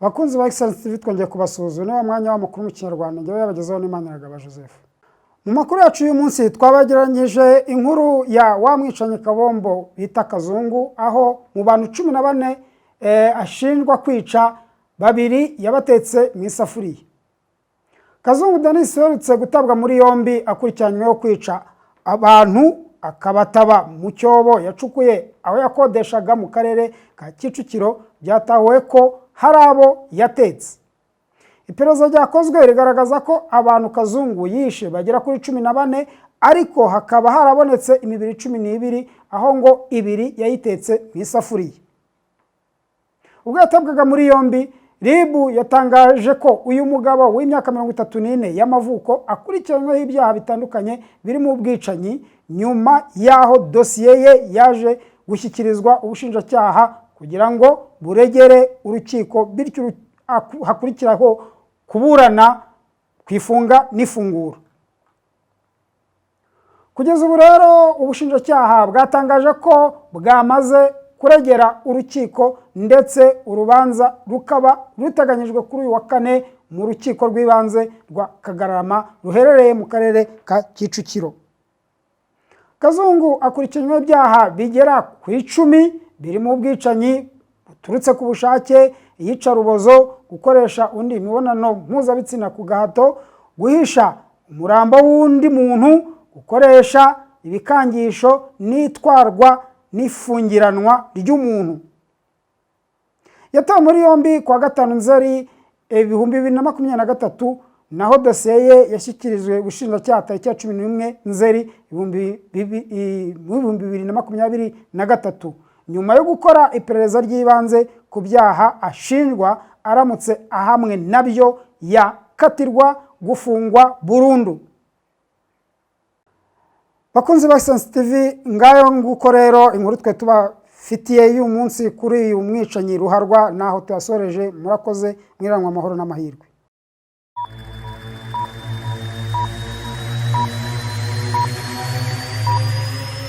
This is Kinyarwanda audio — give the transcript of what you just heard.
Bakunzi ba Excellence TV twongeye kubasuhuza ni wa mwanya w'amakuru mu Kinyarwanda ngewe yabagezeho n'Imaniragaba Joseph. Mu makuru yacu uyu munsi twabageranyije inkuru ya wa mwicanyi Kabombo bita Kazungu, aho mu bantu 14 ashinjwa kwica babiri yabatetse mu isafuriya. Kazungu Denis yerutse gutabwa muri yombi akurikiranyweho kwica abantu akabataba mu cyobo yacukuye aho yakodeshaga mu karere ka Kicukiro. Byatahuwe ko hari abo yatetse. Iperereza ryakozwe rigaragaza ko abantu Kazungu yishe bagera kuri 14, ariko hakaba harabonetse imibiri 12 aho ngo ibiri yayitetse mu isafuriya. Ubwo yatabwaga muri yombi, RIB yatangaje ko uyu mugabo w'imyaka 34 y'amavuko akurikiranyweho ibyaha bitandukanye birimo ubwicanyi, nyuma yaho dosiye ye yaje gushyikirizwa ubushinjacyaha kugira ngo buregere urukiko, bityo hakurikiraho kuburana kwifunga n'ifungura. Kugeza ubu rero ubushinjacyaha bwatangaje ko bwamaze kuregera urukiko, ndetse urubanza rukaba ruteganyijwe kuri uyu wa 4 mu rukiko rw'ibanze rwa Kagarama ruherereye mu karere ka Kicukiro. Kazungu akurikiranyweho ibyaha bigera ku 10 birimo ubwicanyi buturutse ku bushake, iyicarubozo, gukoresha undi imibonano mpuzabitsina ku gahato, guhisha umurambo w'undi muntu, gukoresha ibikangisho n'itwarwa n'ifungiranwa ry'umuntu. Yatawe muri yombi kwa 5 Nzeri 2023, naho dosiye ye yashyikirijwe ubushinjacyaha tariki ya 11 Nzeri 2023, nyuma yo gukora iperereza ry'ibanze ku byaha ashinjwa. Aramutse ahamwe nabyo yakatirwa gufungwa burundu. Bakunzi ba Excellence TV, ngayo nguko rero inkuru twe tubafitiye y'uyu munsi kuri uyu mwicanyi ruharwa naho tuyasoreje. Murakoze, mwiranwa amahoro n'amahirwe.